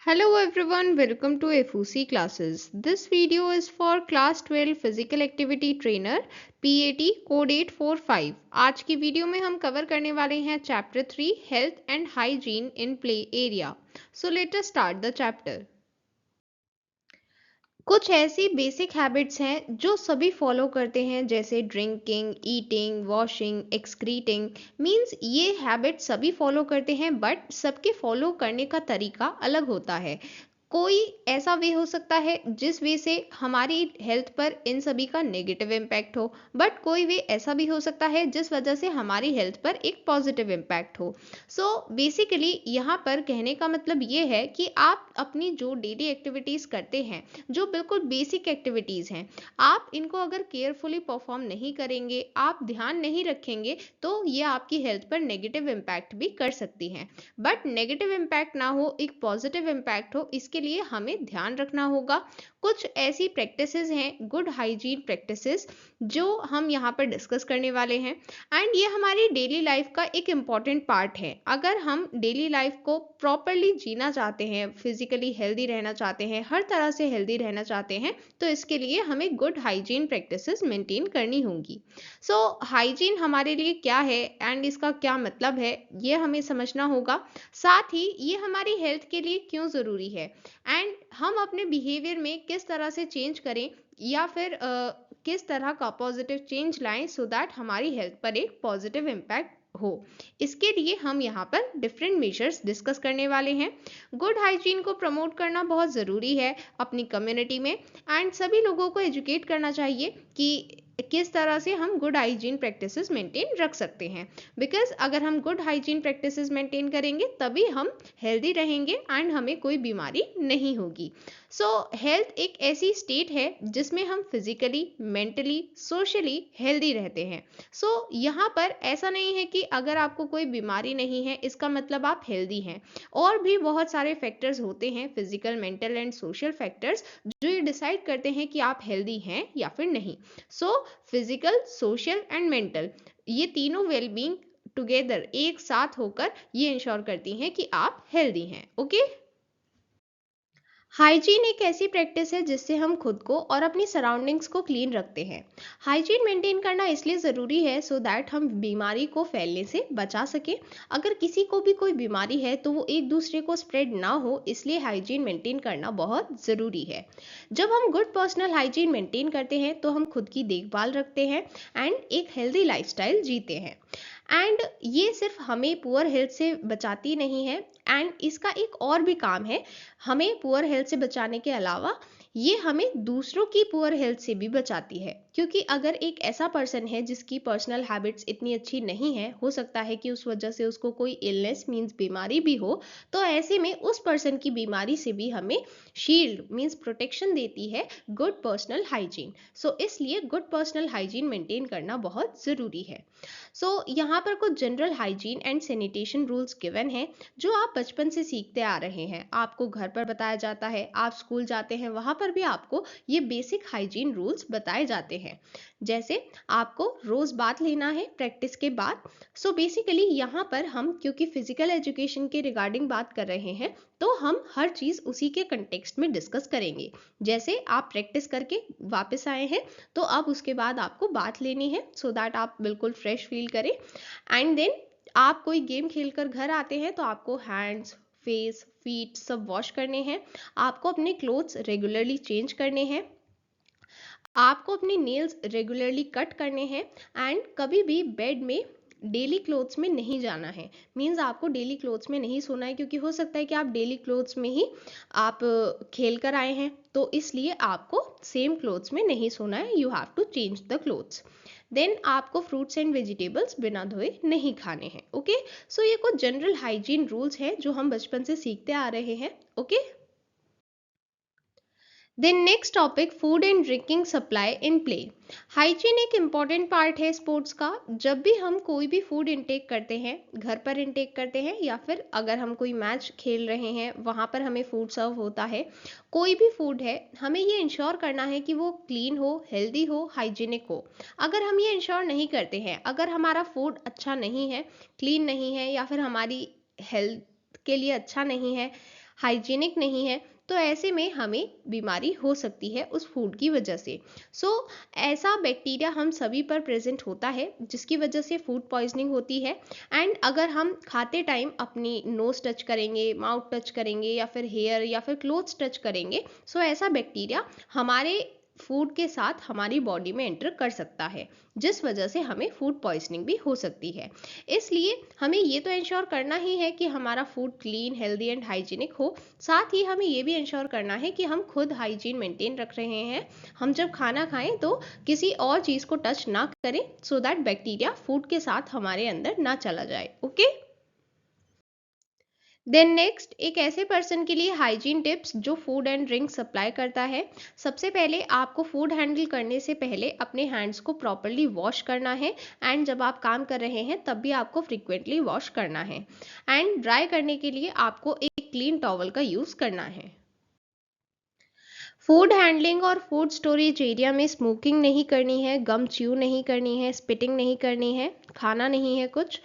Hello everyone, welcome to FOC classes. This video is for class 12 physical activity trainer PAT code 845. आज की video में हम cover करने वाले हैं chapter 3 health and hygiene in play area. So let us start the chapter. कुछ ऐसी basic habits हैं जो सभी फॉलो करते हैं, जैसे drinking, eating, washing, excreting. Means ये हैबिट सभी फॉलो करते हैं, बट सबके फॉलो करने का तरीका अलग होता है. कोई ऐसा वे हो सकता है जिस वे से हमारी हेल्थ पर इन सभी का नेगेटिव इम्पैक्ट हो, बट कोई वे ऐसा भी हो सकता है जिस वजह से हमारी हेल्थ पर एक पॉजिटिव इम्पैक्ट हो. सो बेसिकली यहाँ पर कहने का मतलब ये है कि आप अपनी जो डेली एक्टिविटीज़ करते हैं, जो बिल्कुल बेसिक एक्टिविटीज़ हैं, आप इनको अगर केयरफुली परफॉर्म नहीं करेंगे, आप ध्यान नहीं रखेंगे, तो ये आपकी हेल्थ पर नेगेटिव इम्पैक्ट भी कर सकती हैं. बट नेगेटिव इम्पैक्ट ना हो, एक पॉजिटिव इम्पैक्ट हो, इसके लिए हमें ध्यान रखना होगा. कुछ ऐसी प्रैक्टिसेस हैं, गुड हाइजीन प्रैक्टिसेस, जो हम यहाँ पर डिस्कस करने वाले हैं. एंड ये हमारी डेली लाइफ का एक इम्पॉर्टेंट पार्ट है. अगर हम डेली लाइफ को प्रॉपरली जीना चाहते हैं, फिजिकली हेल्दी रहना चाहते हैं, हर तरह से हेल्दी रहना चाहते हैं, तो इसके लिए हमें गुड हाइजीन प्रैक्टिसेस मेंटेन करनी होंगी. सो हाइजीन हमारे लिए क्या है एंड इसका क्या मतलब है, ये हमें समझना होगा. साथ ही ये हमारी हेल्थ के लिए क्यों ज़रूरी है एंड हम अपने बिहेवियर में किस तरह से चेंज करें, या फिर किस तरह का पॉजिटिव चेंज लाएं सो दैट हमारी हेल्थ पर एक पॉजिटिव इम्पैक्ट हो. इसके लिए हम यहाँ पर डिफरेंट मेजर्स डिस्कस करने वाले हैं. गुड हाइजीन को प्रमोट करना बहुत ज़रूरी है अपनी कम्युनिटी में, एंड सभी लोगों को एजुकेट करना चाहिए कि किस तरह से हम गुड हाइजीन प्रैक्टिसेस मेंटेन रख सकते हैं. बिकॉज अगर हम गुड हाइजीन प्रैक्टिसेस मेंटेन करेंगे तभी हम हेल्दी रहेंगे एंड हमें कोई बीमारी नहीं होगी. सो हेल्थ एक ऐसी स्टेट है जिसमें हम फिजिकली, मेंटली, सोशली हेल्दी रहते हैं. सो यहाँ पर ऐसा नहीं है कि अगर आपको कोई बीमारी नहीं है इसका मतलब आप हेल्दी हैं. और भी बहुत सारे फैक्टर्स होते हैं, physical, mental and social factors, जो ये डिसाइड करते हैं कि आप हेल्दी हैं या फिर नहीं. So physical, social and mental, ये तीनों वेलबींग टुगेदर एक साथ होकर ये इंश्योर करती हैं कि आप हेल्दी हैं. ओके. हाइजीन एक ऐसी प्रैक्टिस है जिससे हम खुद को और अपनी सराउंडिंग्स को क्लीन रखते हैं. हाइजीन मेंटेन करना इसलिए ज़रूरी है सो दैट हम बीमारी को फैलने से बचा सकें. अगर किसी को भी कोई बीमारी है तो वो एक दूसरे को स्प्रेड ना हो, इसलिए हाइजीन मेंटेन करना बहुत ज़रूरी है. जब हम गुड पर्सनल हाइजीन मेंटेन करते हैं तो हम खुद की देखभाल रखते हैं एंड एक हेल्दी लाइफस्टाइल जीते हैं. एंड ये सिर्फ हमें पुअर हेल्थ से बचाती नहीं है, एंड इसका एक और भी काम है. हमें पुअर हेल्थ से बचाने के अलावा ये हमें दूसरों की पुअर हेल्थ से भी बचाती है, क्योंकि अगर एक ऐसा पर्सन है जिसकी पर्सनल हैबिट्स इतनी अच्छी नहीं है, हो सकता है कि उस वजह से उसको कोई इलनेस मीन्स बीमारी भी हो, तो ऐसे में उस पर्सन की बीमारी से भी हमें शील्ड मीन्स प्रोटेक्शन देती है गुड पर्सनल हाइजीन. सो इसलिए गुड पर्सनल हाइजीन मेंटेन करना बहुत ज़रूरी है. सो यहाँ पर कुछ general hygiene and sanitation rules given हैं, जो आप बचपन से सीखते आ रहे हैं. आपको घर पर बताया जाता है, आप स्कूल जाते हैं, वहाँ पर भी आपको ये बेसिक हाइजीन रूल्स बताए जाते हैं. जैसे आपको रोज़ बाथ लेना है प्रैक्टिस के बाद. सो बेसिकली यहाँ पर हम क्योंकि फिजिकल एजुकेशन के रिगार्डिंग बात कर रहे हैं, तो हम हर चीज़ उसी के कंटेक्स्ट में डिस्कस करेंगे. जैसे आप प्रैक्टिस करके वापस आए हैं, तो अब उसके बाद आपको बाथ लेनी है सो दैट आप बिल्कुल फ्रेश फील करें. एंड देन आप कोई गेम खेलकर घर आते हैं तो आपको हैंड्स, फेस, फीट सब वॉश करने हैं. आपको अपने क्लोथ्स रेगुलरली चेंज करने हैं. आपको अपने नेल्स रेगुलरली कट करने हैं. एंड कभी भी बेड में डेली क्लोथ्स में नहीं जाना है. मीन्स आपको डेली क्लोथ्स में नहीं सोना है, क्योंकि हो सकता है कि आप डेली क्लोथ्स में ही आप खेल कर आए हैं, तो इसलिए आपको सेम क्लोथ्स में नहीं सोना है. You have to change the clothes. Then आपको फ्रूट्स एंड वेजिटेबल्स बिना धोए नहीं खाने हैं. ओके. सो ये कुछ जनरल हाइजीन रूल्स हैं जो हम बचपन से सीखते आ रहे हैं. Okay. Then next topic, food and drinking supply in play. Hygiene एक इम्पॉर्टेंट पार्ट है स्पोर्ट्स का. जब भी हम कोई भी फूड इनटेक करते हैं, घर पर इनटेक करते हैं, या फिर अगर हम कोई मैच खेल रहे हैं वहाँ पर हमें फूड सर्व होता है, कोई भी फूड है, हमें ये इंश्योर करना है कि वो क्लीन हो, हेल्दी हो, हाइजीनिक हो. अगर हम ये इंश्योर नहीं करते हैं, अगर हमारा फूड अच्छा नहीं है, क्लीन नहीं है, या फिर हमारी हेल्थ के लिए अच्छा नहीं है, हाइजीनिक नहीं है, तो ऐसे में हमें बीमारी हो सकती है उस फूड की वजह से। सो ऐसा बैक्टीरिया हम सभी पर प्रेजेंट होता है जिसकी वजह से फूड पॉइजनिंग होती है। एंड अगर हम खाते टाइम अपनी नोज टच करेंगे, माउथ टच करेंगे या फिर हेयर या फिर क्लोथ्स टच करेंगे, सो ऐसा बैक्टीरिया हमारे फूड के साथ हमारी बॉडी में एंटर कर सकता है, जिस वजह से हमें फूड पॉइजनिंग भी हो सकती है। इसलिए हमें ये तो इंश्योर करना ही है कि हमारा food clean, healthy and hygienic हो। साथ ही हमें ये भी इंश्योर करना है कि हम खुद हाइजीन मेंटेन रख रहे हैं। हम जब खाना खाएं तो किसी और चीज़ को टच ना करें, सो दैट बैक्टीरिया फूड के साथ हमारे अंदर ना चला जाए। ओके। देन नेक्स्ट, एक ऐसे पर्सन के लिए हाइजीन टिप्स जो फूड एंड ड्रिंक सप्लाई करता है। सबसे पहले आपको फूड हैंडल करने से पहले अपने हैंड्स को प्रॉपरली वॉश करना है। एंड जब आप काम कर रहे हैं तब भी आपको फ्रिक्वेंटली वॉश करना है। एंड ड्राई करने के लिए आपको एक क्लीन टॉवल का यूज़ करना है। फूड हैंडलिंग और फूड स्टोरेज एरिया में स्मोकिंग नहीं करनी है, गम च्यू नहीं करनी है, स्पिटिंग नहीं करनी है, खाना नहीं है कुछ।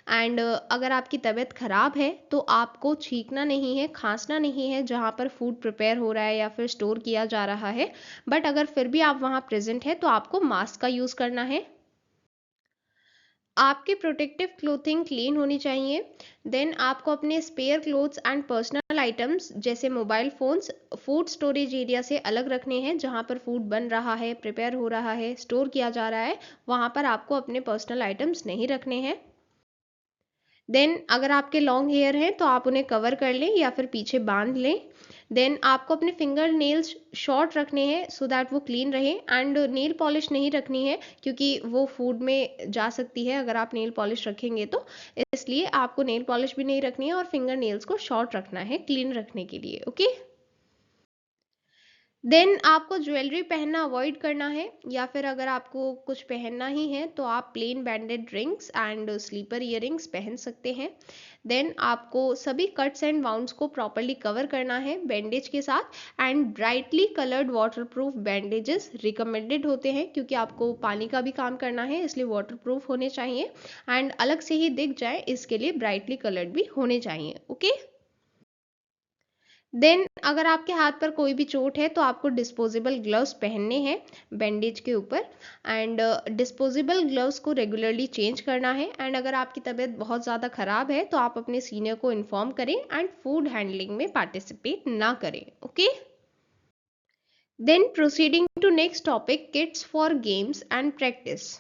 एंड अगर आपकी तबीयत ख़राब है तो आपको छींकना नहीं है, खांसना नहीं है जहाँ पर फूड प्रिपेयर हो रहा है या फिर स्टोर किया जा रहा है। बट अगर फिर भी आप वहाँ प्रेजेंट है तो आपको मास्क का यूज़ करना है। आपकी प्रोटेक्टिव क्लोथिंग क्लीन होनी चाहिए। देन आपको अपने spare clothes and personal items जैसे mobile phones food storage area से अलग रखने हैं। जहाँ पर फूड बन रहा है, प्रिपेयर हो रहा है, स्टोर किया जा रहा है, वहाँ पर आपको अपने पर्सनल आइटम्स नहीं रखने हैं। देन अगर आपके लॉन्ग हेयर हैं तो आप उन्हें कवर कर लें या फिर पीछे बांध लें। देन आपको अपने फिंगर नेल्स शॉर्ट रखने हैं सो दैट वो क्लीन रहे। एंड नेल पॉलिश नहीं रखनी है क्योंकि वो फूड में जा सकती है अगर आप नेल पॉलिश रखेंगे तो। इसलिए आपको नेल पॉलिश भी नहीं रखनी है और फिंगर नेल्स को शॉर्ट रखना है क्लीन रखने के लिए। ओके। देन आपको ज्वेलरी पहनना अवॉइड करना है, या फिर अगर आपको कुछ पहनना ही है तो आप plain banded rings and sleeper earrings पहन सकते हैं। देन आपको सभी कट्स एंड वाउंड्स को प्रॉपरली कवर करना है बैंडेज के साथ। And brightly coloured waterproof bandages recommended होते हैं क्योंकि आपको पानी का भी काम करना है, इसलिए वाटरप्रूफ होने चाहिए। एंड अलग से ही दिख जाए इसके लिए ब्राइटली कलर्ड भी होने चाहिए। ओके। देन अगर आपके हाथ पर कोई भी चोट है तो आपको डिस्पोजेबल ग्लव्स पहनने हैं बैंडेज के ऊपर। एंड डिस्पोजेबल ग्लव्स को रेगुलरली चेंज करना है। एंड अगर आपकी तबीयत बहुत ज़्यादा ख़राब है तो आप अपने सीनियर को इन्फॉर्म करें एंड फूड हैंडलिंग में पार्टिसिपेट ना करें। Okay. Then proceeding to next topic, kits for games and practice.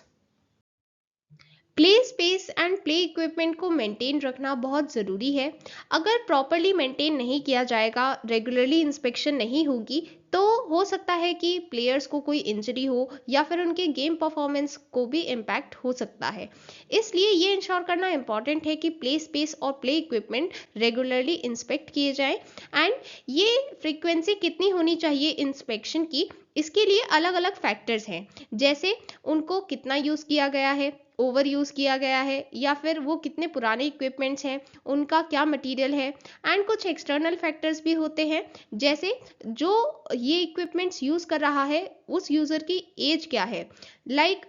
Play space and play equipment को मेंटेन रखना बहुत ज़रूरी है। अगर प्रॉपरली मेंटेन नहीं किया जाएगा, रेगुलरली इंस्पेक्शन नहीं होगी, तो हो सकता है कि प्लेयर्स को कोई इंजरी हो या फिर उनके गेम परफॉर्मेंस को भी इम्पैक्ट हो सकता है। इसलिए ये इंश्योर करना इम्पॉर्टेंट है कि प्ले स्पेस और प्ले इक्विपमेंट रेगुलरली इंस्पेक्ट किए जाएं। एंड ये फ्रीक्वेंसी कितनी होनी चाहिए इंस्पेक्शन की, इसके लिए अलग अलग फैक्टर्स हैं। जैसे उनको कितना यूज़ किया गया है, ओवर यूज़ किया गया है, या फिर वो कितने पुराने इक्विपमेंट्स हैं, उनका क्या मटेरियल है। एंड कुछ एक्सटर्नल फैक्टर्स भी होते हैं, जैसे जो ये इक्विपमेंट्स यूज़ कर रहा है उस यूज़र की एज क्या है।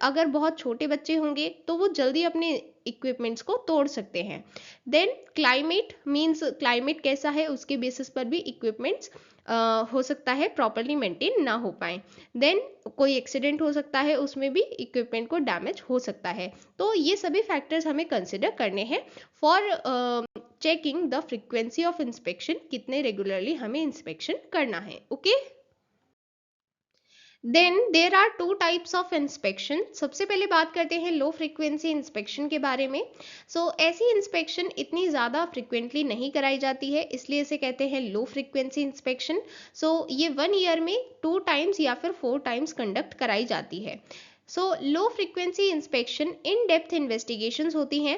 अगर बहुत छोटे बच्चे होंगे तो वो जल्दी अपने इक्विपमेंट्स को तोड़ सकते हैं। देन क्लाइमेट मींस क्लाइमेट कैसा है उसके बेसिस पर भी इक्विपमेंट्स हो सकता है प्रॉपरली मेंटेन ना हो पाए। देन कोई एक्सीडेंट हो सकता है, उसमें भी इक्विपमेंट को डैमेज हो सकता है। तो ये सभी फैक्टर्स हमें कंसिडर करने हैं for checking the frequency of inspection, कितने रेगुलरली हमें इंस्पेक्शन करना है। Okay. Then there are two types of inspection. सबसे पहले बात करते हैं लो फ्रीक्वेंसी इंस्पेक्शन के बारे में। ऐसी इंस्पेक्शन इतनी ज़्यादा फ्रिक्वेंटली नहीं कराई जाती है, इसलिए इसे कहते हैं लो फ्रीक्वेंसी इंस्पेक्शन। ये 1 ईयर में 2 टाइम्स या फिर 4 टाइम्स कंडक्ट कराई जाती है। लो frequency inspection in depth investigations होती हैं।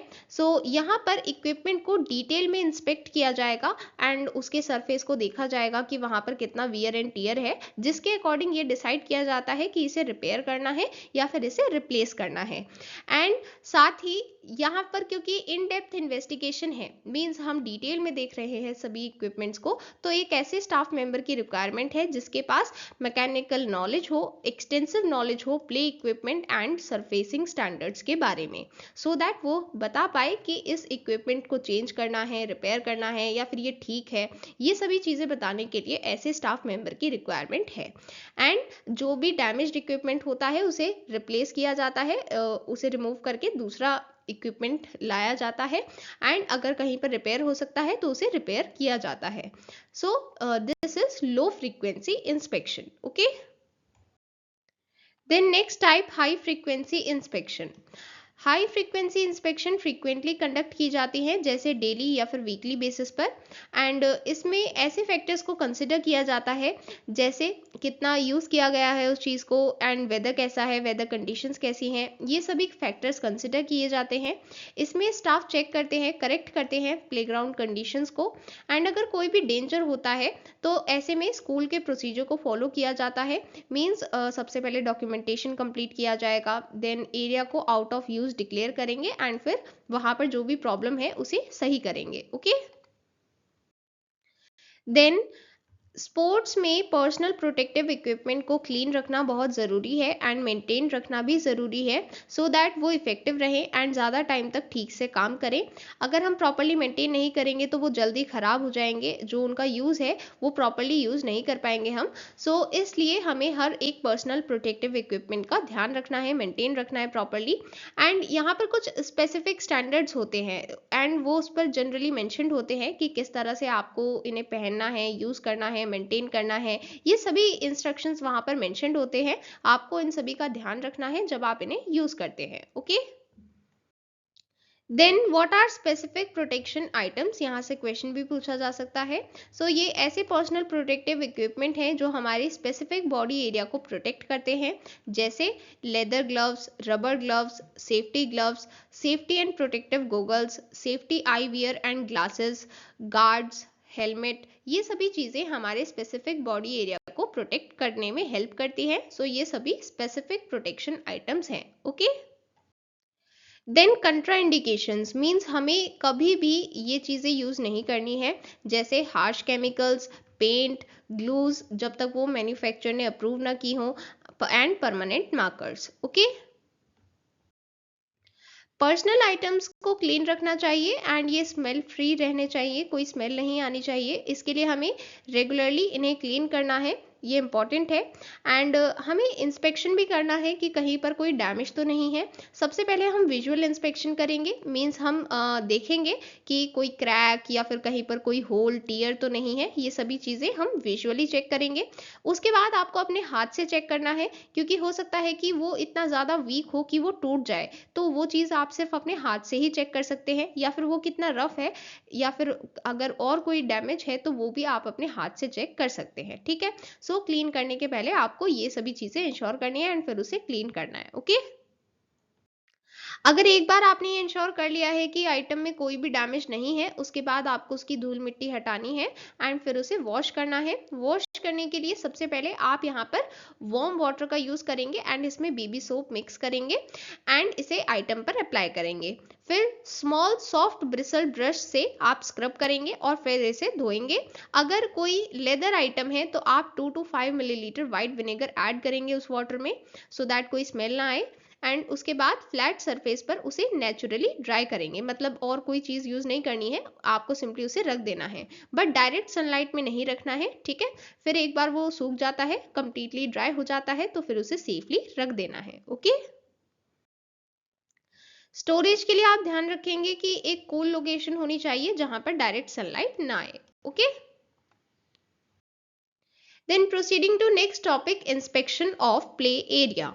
यहाँ पर इक्विपमेंट को डिटेल में इंस्पेक्ट किया जाएगा एंड उसके सरफेस को देखा जाएगा कि वहाँ पर कितना वियर एंड टियर है, जिसके अकॉर्डिंग ये डिसाइड किया जाता है कि इसे रिपेयर करना है या फिर इसे रिप्लेस करना है। एंड साथ ही यहाँ पर क्योंकि इन डेप्थ इन्वेस्टिगेशन है, मीन्स हम डिटेल में देख रहे हैं सभी इक्विपमेंट्स को, तो एक ऐसे स्टाफ मेंबर की रिक्वायरमेंट है जिसके पास मैकेनिकल नॉलेज हो, एक्सटेंसिव नॉलेज हो play equipment and surfacing standards के बारे में, सो दैट वो बता पाए कि इस इक्विपमेंट को चेंज करना है, रिपेयर करना है या फिर ये ठीक है। ये सभी चीज़ें बताने के लिए ऐसे स्टाफ मेंबर की रिक्वायरमेंट है। एंड जो भी डैमेज्ड इक्विपमेंट होता है उसे रिप्लेस किया जाता है, उसे रिमूव करके दूसरा इक्विपमेंट लाया जाता है, एंड अगर कहीं पर रिपेयर हो सकता है तो उसे रिपेयर किया जाता है। So this is low frequency inspection. Okay, then next type high frequency inspection. High frequency inspection frequently conduct की जाती है, जैसे डेली या फिर वीकली बेसिस पर, एंड इसमें ऐसे फैक्टर्स को कंसिडर किया जाता है जैसे कितना यूज़ किया गया है उस चीज़ को, एंड वेदर कैसा है, वेदर कंडीशंस कैसी हैं, ये सभी फैक्टर्स कंसिडर किए जाते हैं। इसमें स्टाफ चेक करते हैं, करेक्ट करते हैं प्लेग्राउंड कंडीशंस को, एंड अगर कोई भी डेंजर होता है तो ऐसे में स्कूल के प्रोसीजर को फॉलो किया जाता है। मीन्स सबसे पहले डॉक्यूमेंटेशन कंप्लीट किया जाएगा, देन एरिया को आउट ऑफ यूज डिक्लेयर करेंगे, एंड फिर वहां पर जो भी प्रॉब्लम है उसे सही करेंगे। ओके, देन स्पोर्ट्स में पर्सनल प्रोटेक्टिव इक्विपमेंट को क्लीन रखना बहुत ज़रूरी है, एंड मेंटेन रखना भी ज़रूरी है, सो दैट वो इफेक्टिव रहे एंड ज़्यादा टाइम तक ठीक से काम करें। अगर हम प्रॉपरली मेंटेन नहीं करेंगे तो वो जल्दी ख़राब हो जाएंगे, जो उनका यूज़ है वो प्रॉपरली यूज़ नहीं कर पाएंगे हम। सो इसलिए हमें हर एक पर्सनल प्रोटेक्टिव इक्विपमेंट का ध्यान रखना है, मेंटेन रखना है प्रॉपरली। एंड यहाँ पर कुछ स्पेसिफिक स्टैंडर्ड्स होते हैं, एंड वो उस पर जनरली मैंशनड होते हैं कि किस तरह से आपको इन्हें पहनना है, यूज़ करना है, मेंटेन करना है। ये सभी इंस्ट्रक्शंस वहां पर मेंशनड होते हैं, आपको इन सभी का ध्यान रखना है जब आप इन्हें यूज करते हैं। Okay, then what are specific protection items, यहाँ से क्वेश्चन भी पूछा जा सकता है। सो ये ऐसे पर्सनल प्रोटेक्टिव इक्विपमेंट हैं जो हमारी स्पेसिफिक बॉडी एरिया को प्रोटेक्ट करते हैं, जैसे leather gloves, rubber gloves, safety and protective goggles, safety I wear and glasses, guards, helmet. ये सभी चीज़ें हमारे स्पेसिफिक बॉडी एरिया को प्रोटेक्ट करने में हेल्प करती हैं। सो ये सभी स्पेसिफिक प्रोटेक्शन आइटम्स हैं। ओके, देन कंट्राइंडिकेशंस मीन्स हमें कभी भी ये चीज़ें यूज़ नहीं करनी है, जैसे हार्श केमिकल्स, पेंट, ग्लूज, जब तक वो मैन्युफैक्चरर ने अप्रूव ना की हो, and permanent markers. Okay, personal items को क्लीन रखना चाहिए एंड ये स्मेल फ्री रहने चाहिए, कोई स्मेल नहीं आनी चाहिए। इसके लिए हमें रेगुलरली इन्हें क्लीन करना है, ये इंपॉर्टेंट है। एंड हमें इंस्पेक्शन भी करना है कि कहीं पर कोई डैमेज तो नहीं है। सबसे पहले हम विजुअल इंस्पेक्शन करेंगे, मीन्स हम देखेंगे कि कोई क्रैक या फिर कहीं पर कोई होल टियर तो नहीं है, ये सभी चीज़ें हम विजुअली चेक करेंगे। उसके बाद आपको अपने हाथ से चेक करना है, क्योंकि हो सकता है कि वो इतना ज़्यादा वीक हो कि वो टूट जाए, तो वो चीज़ आप सिर्फ अपने हाथ से ही चेक कर सकते हैं, या फिर वो कितना रफ है, या फिर अगर और कोई डैमेज है तो वो भी आप अपने हाथ से चेक कर सकते हैं। ठीक है, सो क्लीन करने के पहले आपको ये सभी चीजें इंश्योर करनी है एंड फिर उसे क्लीन करना है। ओके, अगर एक बार आपने ये इंश्योर कर लिया है कि आइटम में कोई भी डैमेज नहीं है, उसके बाद आपको उसकी धूल मिट्टी हटानी है एंड फिर उसे वॉश करना है। वॉश करने के लिए सबसे पहले आप यहाँ पर वार्म वाटर का यूज करेंगे एंड इसमें बेबी सोप मिक्स करेंगे एंड इसे आइटम पर अप्लाई करेंगे। फिर स्मॉल सॉफ्ट ब्रिसल ब्रश से आप स्क्रब करेंगे और फिर इसे धोएंगे। अगर कोई लेदर आइटम है तो आप 2 to 5 millilitre white vinegar add करेंगे उस वाटर में, सो दैट कोई स्मेल ना आए। एंड उसके बाद फ्लैट सरफेस पर उसे नेचुरली ड्राई करेंगे, मतलब और कोई चीज़ यूज़ नहीं करनी है, आपको सिंपली उसे रख देना है, बट डायरेक्ट सनलाइट में नहीं रखना है। ठीक है, फिर एक बार वो सूख जाता है, कंप्लीटली ड्राई हो जाता है, तो फिर उसे सेफली रख देना है। ओके, स्टोरेज के लिए आप ध्यान रखेंगे कि एक कूल लोकेशन होनी चाहिए जहां पर डायरेक्ट सनलाइट ना आए। Okay, then proceeding to next topic, inspection of play area.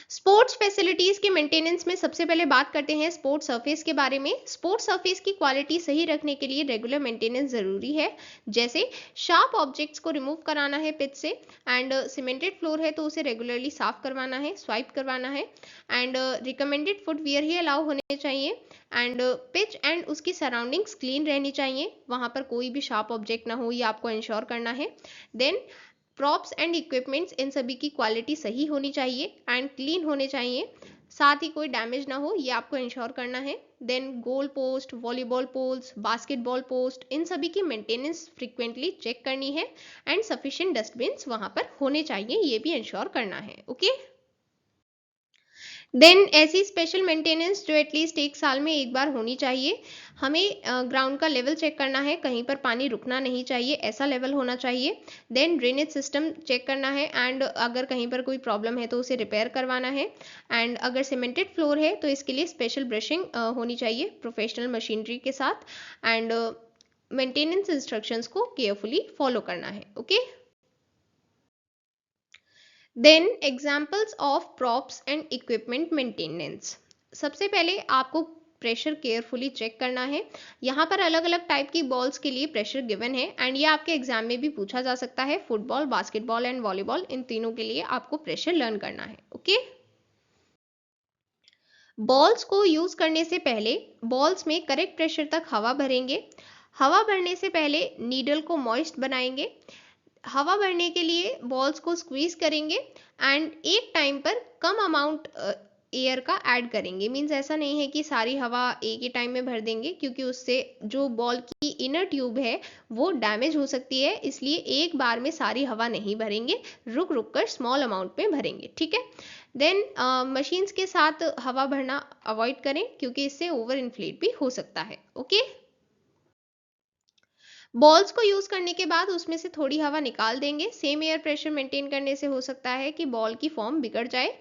Sports facilities के मेंटेनेंस में सबसे पहले बात करते हैं स्पोर्ट्स सरफेस के बारे में। स्पोर्ट्स सरफेस की क्वालिटी सही रखने के लिए रेगुलर मेंटेनेंस जरूरी है, जैसे शार्प ऑब्जेक्ट्स को रिमूव कराना है पिच से, एंड सीमेंटेड फ्लोर है तो उसे रेगुलरली साफ करवाना है, स्वाइप करवाना है, and recommended footwear he allow होने चाहिए, एंड पिच एंड उसकी सराउंडिंग्स क्लीन रहनी चाहिए, वहां पर कोई भी शार्प ऑब्जेक्ट ना हो, ये आपको इंश्योर करना है। देन प्रॉप्स एंड इक्विपमेंट्स, इन सभी की क्वालिटी सही होनी चाहिए एंड क्लीन होने चाहिए। साथ ही कोई डैमेज ना हो ये आपको इंश्योर करना है। Then goal post, volleyball poles, basketball post, इन सभी की मेंटेनेंस फ्रीक्वेंटली चेक करनी है एंड सफिशिएंट डस्टबिन्स वहां पर होने चाहिए, ये भी इंश्योर करना है। ओके। देन ऐसी स्पेशल मेंटेनेंस जो एटलीस्ट 1 साल में एक बार होनी चाहिए। हमें ग्राउंड का लेवल चेक करना है, कहीं पर पानी रुकना नहीं चाहिए, ऐसा लेवल होना चाहिए। देन ड्रेनेज सिस्टम चेक करना है एंड अगर कहीं पर कोई प्रॉब्लम है तो उसे रिपेयर करवाना है। एंड अगर सीमेंटेड फ्लोर है तो इसके लिए स्पेशल ब्रशिंग होनी चाहिए प्रोफेशनल मशीनरी के साथ। एंड मेंटेनेंस इंस्ट्रक्शंस को केयरफुली फॉलो करना है। Okay. Then examples of props and equipment maintenance. सबसे पहले आपको प्रेशर केयरफुली चेक करना है। यहाँ पर अलग अलग टाइप की बॉल्स के लिए प्रेशर गिवन है एंड ये आपके एग्जाम में भी पूछा जा सकता है। फुटबॉल, बास्केटबॉल एंड वॉलीबॉल, इन तीनों के लिए आपको प्रेशर लर्न करना है। ओके। बॉल्स को यूज करने से पहले बॉल्स में करेक्ट प्रेशर तक हवा भरेंगे। हवा भरने से पहले नीडल को मॉइस्ट बनाएंगे। हवा भरने के लिए बॉल्स को स्क्वीज करेंगे एंड एक टाइम पर कम अमाउंट एयर का ऐड करेंगे। मींस ऐसा नहीं है कि सारी हवा एक ही टाइम में भर देंगे, क्योंकि उससे जो बॉल की इनर ट्यूब है वो डैमेज हो सकती है, इसलिए एक बार में सारी हवा नहीं भरेंगे, रुक रुक कर स्मॉल अमाउंट में भरेंगे। ठीक है। देन मशीन्स के साथ हवा भरना अवॉइड करें, क्योंकि इससे ओवर इन्फ्लेट भी हो सकता है। ओके। बॉल्स को यूज करने के बाद उसमें से थोड़ी हवा निकाल देंगे। सेम एयर प्रेशर मेंटेन करने से हो सकता है कि बॉल की फॉर्म बिगड़ जाए।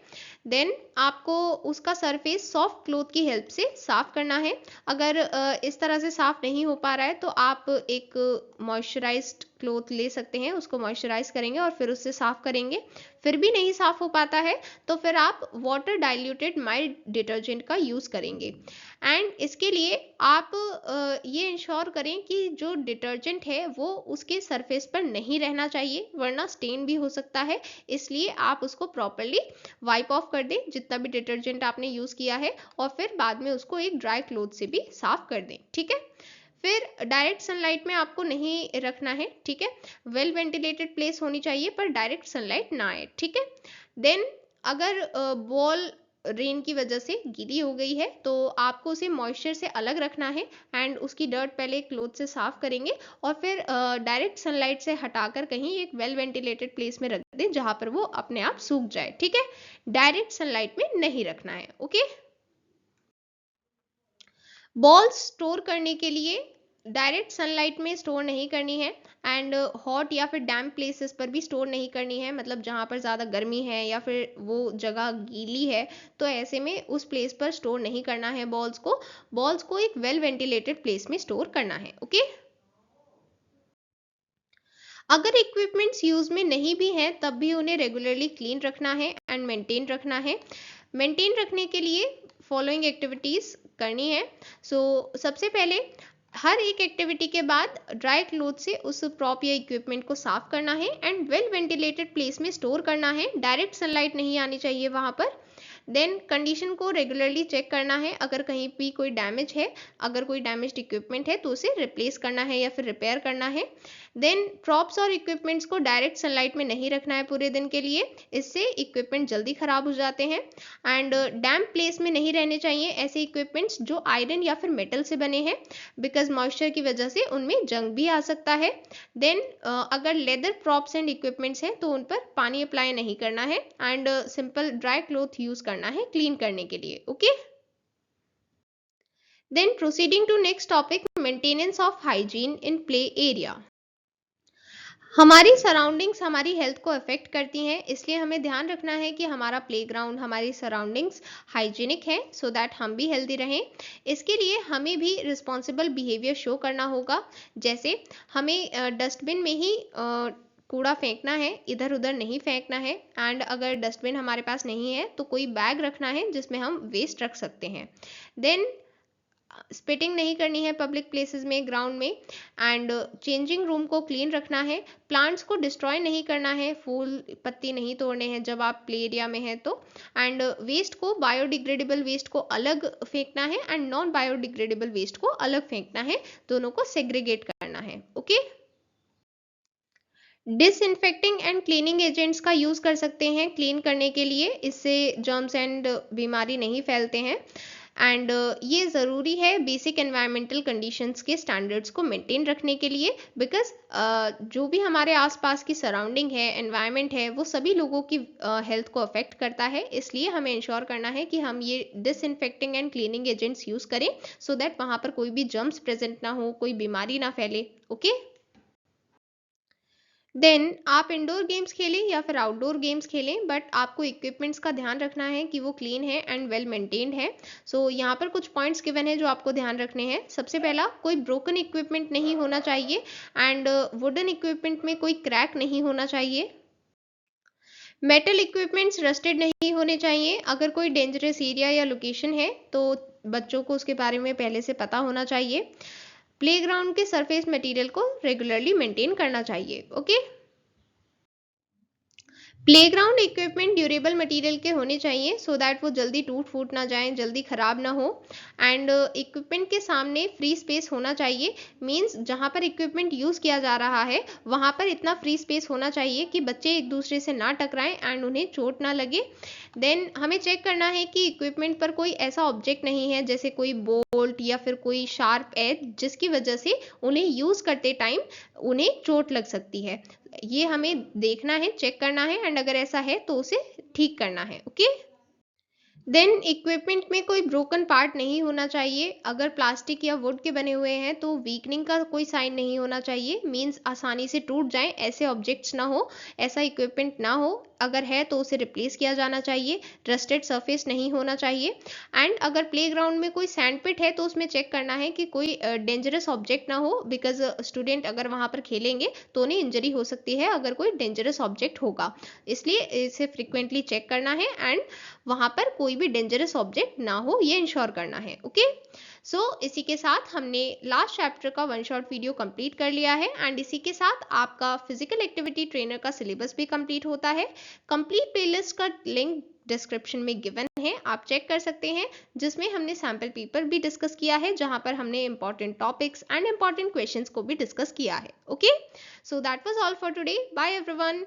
देन आपको उसका सरफेस सॉफ्ट क्लॉथ की हेल्प से साफ करना है। अगर इस तरह से साफ नहीं हो पा रहा है तो आप एक मॉइस्चराइज्ड क्लॉथ ले सकते हैं, उसको मॉइस्चराइज करेंगे और फिर उससे साफ करेंगे। फिर भी नहीं साफ हो पाता है तो फिर आप वाटर डाइल्यूटेड माइल्ड डिटर्जेंट का यूज करेंगे। एंड इसके लिए आप ये इंश्योर करें कि जो डिटर्जेंट है वो उसके सरफेस पर नहीं रहना चाहिए, वरना स्टेन भी हो सकता है। इसलिए आप उसको प्रॉपरली वाइप ऑफ कर दें जितना भी डिटर्जेंट आपने यूज किया है, और फिर बाद में उसको एक ड्राई क्लॉथ से भी साफ कर दें। ठीक है। फिर डायरेक्ट सनलाइट में आपको नहीं रखना है। ठीक है। वेल वेंटिलेटेड प्लेस होनी चाहिए पर डायरेक्ट सनलाइट ना आए। ठीक है। देन अगर बॉल रेन की वजह से गीली हो गई है तो आपको उसे मॉइस्चर से अलग रखना है एंड उसकी डर्ट पहले क्लॉथ से साफ करेंगे और फिर डायरेक्ट सनलाइट से हटाकर कहीं एक वेल वेंटिलेटेड प्लेस में रख दें जहां पर वो अपने आप सूख जाए। ठीक है। डायरेक्ट सनलाइट में नहीं रखना है। ओके। बॉल्स स्टोर करने के लिए डायरेक्ट सनलाइट में स्टोर नहीं करनी है एंड हॉट या फिर डैम्प प्लेसेस पर भी स्टोर नहीं करनी है। मतलब जहाँ पर ज़्यादा गर्मी है या फिर वो जगह गीली है तो ऐसे में उस प्लेस पर स्टोर नहीं करना है बॉल्स को एक वेल वेंटिलेटेड प्लेस में स्टोर करना है। ओके। अगर इक्विपमेंट्स यूज में नहीं भी हैं तब भी उन्हें रेगुलरली क्लीन रखना है एंड मेंटेन रखना है। मेंटेन रखने के लिए फॉलोइंग एक्टिविटीज करनी है। सबसे पहले हर एक एक्टिविटी के बाद ड्राई क्लॉथ से उस प्रॉप या इक्विपमेंट को साफ करना है एंड वेल वेंटिलेटेड प्लेस में स्टोर करना है। डायरेक्ट सनलाइट नहीं आनी चाहिए वहां पर। देन कंडीशन को रेगुलरली चेक करना है। अगर कहीं भी कोई डैमेज है, अगर कोई डैमेज्ड इक्विपमेंट है तो उसे रिप्लेस करना है या फिर रिपेयर करना है। देन प्रॉप्स और इक्विपमेंट्स को डायरेक्ट सनलाइट में नहीं रखना है पूरे दिन के लिए, इससे इक्विपमेंट जल्दी खराब हो जाते हैं। एंड डैम्प प्लेस में नहीं रहने चाहिए ऐसे इक्विपमेंट्स जो आयरन या फिर मेटल से बने हैं, बिकॉज मॉइस्चर की वजह से उनमें जंग भी आ सकता है। देन अगर लेदर प्रॉप्स एंड इक्विपमेंट्स हैं तो उन पर पानी अप्लाई नहीं करना है and simple dry cloth use करना है क्लीन करने के लिए। Okay. Then proceeding to next topic, maintenance of hygiene in play area. हमारी सराउंडिंग्स हमारी हेल्थ को अफेक्ट करती हैं, इसलिए हमें ध्यान रखना है कि हमारा प्लेग्राउंड, हमारी सराउंडिंग्स हाइजीनिक है सो दैट हम भी हेल्दी रहें। इसके लिए हमें भी रिस्पॉन्सिबल बिहेवियर शो करना होगा। जैसे हमें डस्टबिन में ही कूड़ा फेंकना है, इधर उधर नहीं फेंकना है। एंड अगर डस्टबिन हमारे पास नहीं है तो कोई बैग रखना है जिसमें हम वेस्ट रख सकते हैं। देन स्पिटिंग नहीं करनी है पब्लिक प्लेसेस में, ग्राउंड में। एंड चेंजिंग रूम को क्लीन रखना है। प्लांट्स को डिस्ट्रॉय नहीं करना है, फूल पत्ती नहीं तोड़ने हैं जब आप प्ले एरिया में हैं तो। एंड वेस्ट को, बायोडिग्रेडेबल वेस्ट को अलग फेंकना है एंड नॉन बायोडिग्रेडेबल वेस्ट को अलग फेंकना है, दोनों को सेग्रीगेट करना है। Okay. Disinfecting and cleaning agents का यूज़ कर सकते हैं क्लीन करने के लिए, इससे जर्म्स एंड बीमारी नहीं फैलते हैं। एंड ये ज़रूरी है बेसिक एनवायरमेंटल कंडीशंस के स्टैंडर्ड्स को मेंटेन रखने के लिए, बिकॉज जो भी हमारे आसपास की सराउंडिंग है, एनवायरनमेंट है, वो सभी लोगों की हेल्थ को अफेक्ट करता है। इसलिए हमें इंश्योर करना है कि हम ये disinfecting and cleaning agents use करें, सो दैट वहाँ पर कोई भी जर्म्स प्रेजेंट ना हो, कोई बीमारी ना फैले। ओके। देन आप इंडोर गेम्स खेलें या फिर आउटडोर गेम्स खेलें, बट आपको इक्विपमेंट्स का ध्यान रखना है कि वो क्लीन है एंड वेल मेंटेन्ड है। सो यहाँ पर कुछ पॉइंट्स गिवन है जो आपको ध्यान रखने हैं। सबसे पहला, कोई ब्रोकन इक्विपमेंट नहीं होना चाहिए एंड वुडन इक्विपमेंट में कोई क्रैक नहीं होना चाहिए। मेटल इक्विपमेंट्स रस्टेड नहीं होने चाहिए। अगर कोई डेंजरस एरिया या लोकेशन है तो बच्चों को उसके बारे में पहले से पता होना चाहिए। प्लेग्राउंड के सरफेस मटेरियल को रेगुलरली मेंटेन करना चाहिए। Okay. Playground equipment durable material के होने चाहिए, सो दैट वो जल्दी टूट फूट ना जाएं, जल्दी खराब ना हो। एंड इक्विपमेंट के सामने फ्री स्पेस होना चाहिए। मींस जहां पर इक्विपमेंट यूज किया जा रहा है वहां पर इतना फ्री स्पेस होना चाहिए कि बच्चे एक दूसरे से ना टकराएं एंड उन्हें चोट ना लगे। देन हमें चेक करना है कि इक्विपमेंट पर कोई ऐसा ऑब्जेक्ट नहीं है, जैसे कोई बोल्ट या फिर कोई शार्प एज, जिसकी वजह से उन्हें यूज करते टाइम उन्हें चोट लग सकती है। ये हमें देखना है, चेक करना है एंड अगर ऐसा है तो उसे ठीक करना है। ओके। देन इक्विपमेंट में कोई ब्रोकन पार्ट नहीं होना चाहिए। अगर प्लास्टिक या वुड के बने हुए हैं तो वीकनिंग का कोई साइन नहीं होना चाहिए, मींस आसानी से टूट जाएं ऐसे ऑब्जेक्ट्स ना हो, ऐसा इक्विपमेंट ना हो। अगर है तो उसे रिप्लेस किया जाना चाहिए। रस्टेड सरफेस नहीं होना चाहिए। एंड अगर प्लेग्राउंड में कोई सैंड पिट है तो उसमें चेक करना है कि कोई डेंजरस ऑब्जेक्ट ना हो, बिकॉज स्टूडेंट अगर वहां पर खेलेंगे तो उन्हें इंजरी हो सकती है अगर कोई डेंजरस ऑब्जेक्ट होगा। इसलिए इसे फ्रिक्वेंटली चेक करना है एंड वहां पर कोई भी डेंजरस ऑब्जेक्ट ना हो, ये इंश्योर करना है। ओके। सो इसी के साथ हमने लास्ट चैप्टर का वन शॉट वीडियो कंप्लीट कर लिया है एंड इसी के साथ आपका फिजिकल एक्टिविटी ट्रेनर का सिलेबस भी कंप्लीट होता है। कंप्लीट प्लेलिस्ट का लिंक डिस्क्रिप्शन में गिवन है, आप चेक कर सकते हैं, जिसमें हमने सैम्पल पेपर भी डिस्कस किया है, जहां पर हमने important topics and important questions को भी डिस्कस किया है। Okay. So that was all for today. Bye everyone.